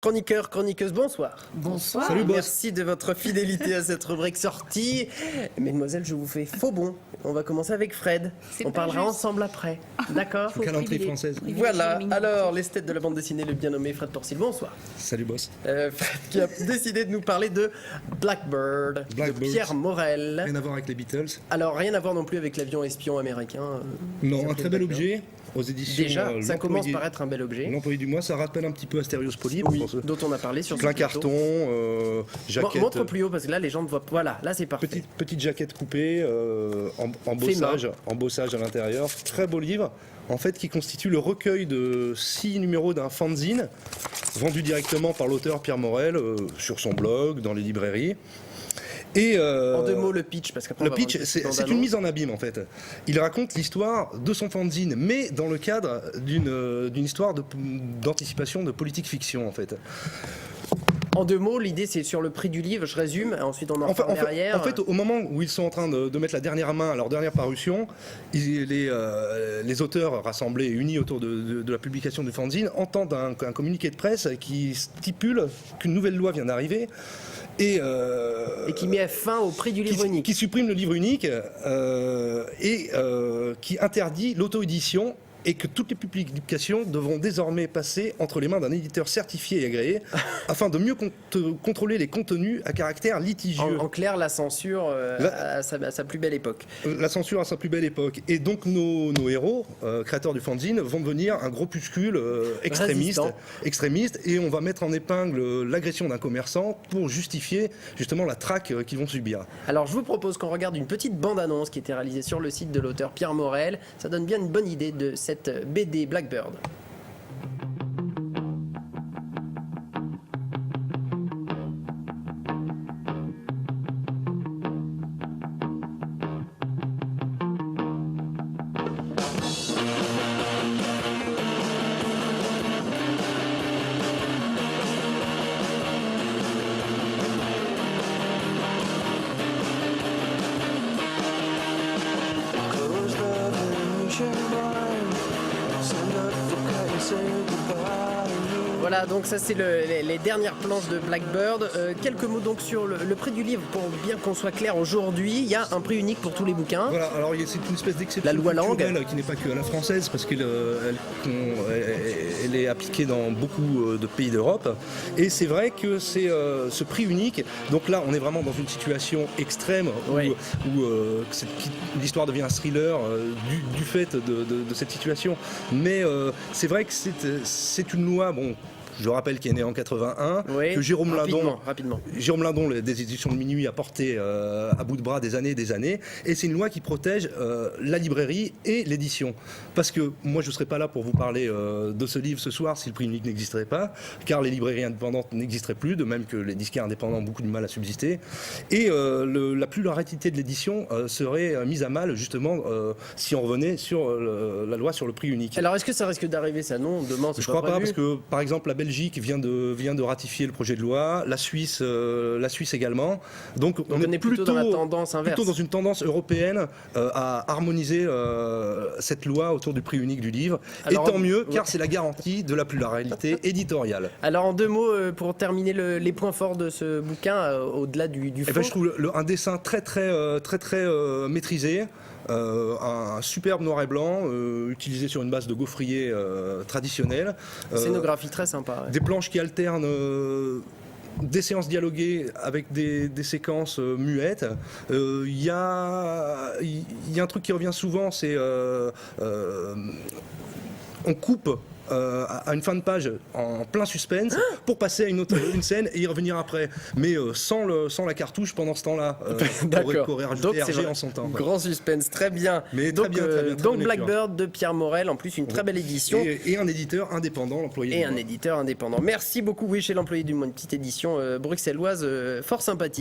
Chroniqueurs, chroniqueuses, bonsoir. Bonsoir. Salut, boss. Merci de votre fidélité à cette rubrique sortie. Mesdemoiselles, je vous fais faux bon. On va commencer avec Fred. On parlera ensemble après. D'accord? Galanterie française. Voilà. Alors, l'esthète de la bande dessinée, le bien nommé Fred Porcil, bonsoir. Salut boss. Fred qui a décidé de nous parler de Blackbird, de Blackbird. Pierre Morel. Rien à voir avec les Beatles. Alors, rien à voir non plus avec l'avion espion américain. Non, un très bel objet aux éditions. Déjà, ça commence l'employé- par être un bel objet. L'employé du mois, ça rappelle un petit peu Asterios Poly. Oui, pour ce- dont on a parlé sur Plein ce plateau. carton, jaquette. Montre plus haut parce que là, les gens ne voient pas. Voilà, là, c'est parfait. Petite jaquette coupée, embossage à l'intérieur. Très beau livre, en fait, qui constitue le recueil de 6 numéros d'un fanzine, vendu directement par l'auteur Pierre Morel sur son blog, dans les librairies. Et, En deux mots, le pitch, parce qu'après le on va pitch, voir c'est une mise en abîme en fait. Il raconte l'histoire de son fanzine, mais dans le cadre d'une histoire d'anticipation de politique fiction en fait. En deux mots, l'idée c'est sur le prix du livre, je résume, et ensuite on en reparle derrière. En fait, au moment où ils sont en train de mettre la dernière main à leur dernière parution, les auteurs rassemblés et unis autour de la publication du fanzine entendent un communiqué de presse qui stipule qu'une nouvelle loi vient d'arriver. Et qui met fin au prix du livre unique. Qui supprime le livre unique et qui interdit l'auto-édition et que toutes les publications devront désormais passer entre les mains d'un éditeur certifié et agréé afin de mieux contrôler les contenus à caractère litigieux. En clair, la censure à sa plus belle époque. La censure à sa plus belle époque. Et donc nos héros, créateurs du fanzine, vont devenir un groupuscule extrémiste et on va mettre en épingle l'agression d'un commerçant pour justifier justement la traque qu'ils vont subir. Alors je vous propose qu'on regarde une petite bande-annonce qui a été réalisée sur le site de l'auteur Pierre Morel. Ça donne bien une bonne idée de cette BD Blackbird. Voilà, donc ça c'est les dernières planches de Blackbird. Quelques mots donc sur le prix du livre, pour bien qu'on soit clair aujourd'hui. Il y a un prix unique pour tous les bouquins. Voilà, alors c'est une espèce d'exception La loi Langue, qui n'est pas que à la française, parce qu'elle elle est appliquée dans beaucoup de pays d'Europe. Et c'est vrai que c'est ce prix unique. Donc là, on est vraiment dans une situation extrême Oui. où l'histoire devient un thriller du fait de cette situation. Mais c'est vrai que c'est une loi, bon. Je rappelle qu'il est né en 81, oui, que Jérôme rapidement. Lindon, des éditions de Minuit, a porté à bout de bras des années et des années. Et c'est une loi qui protège la librairie et l'édition. Parce que moi, je ne serais pas là pour vous parler de ce livre ce soir si le prix unique n'existerait pas, car les librairies indépendantes n'existeraient plus, de même que les disquaires indépendants ont beaucoup de mal à subsister. Et la pluralité de l'édition serait mise à mal, justement, si on revenait sur la loi sur le prix unique. Alors est-ce que ça risque d'arriver ça? Non, demain c'est Je pas crois pas, prévu. parce que par exemple la Belgique vient de ratifier le projet de loi, la Suisse également. Donc on est plutôt dans la tendance inverse. Plutôt dans une tendance européenne à harmoniser cette loi autour du prix unique du livre. Alors, et tant mieux, car c'est la garantie de la pluralité éditoriale. Alors en deux mots, pour terminer les points forts de ce bouquin, au-delà du fond. Je trouve un dessin très maîtrisé. Un superbe noir et blanc utilisé sur une base de gaufrier traditionnelle. Scénographie très sympa. Ouais. Des planches qui alternent des séances dialoguées avec des séquences muettes. Il y a un truc qui revient souvent, c'est on coupe à une fin de page en plein suspense pour passer à une scène et y revenir après, mais sans la cartouche pendant ce temps-là. Qu'aurait rajouté Hergé en son temps. Grand suspense, très bien. Mais donc, très bien, donc Blackbird de Pierre Morel, en plus une très belle édition. Et un éditeur indépendant, l'employé du mois. Éditeur indépendant. Merci beaucoup, oui, chez l'employé du mois, une petite édition bruxelloise fort sympathique.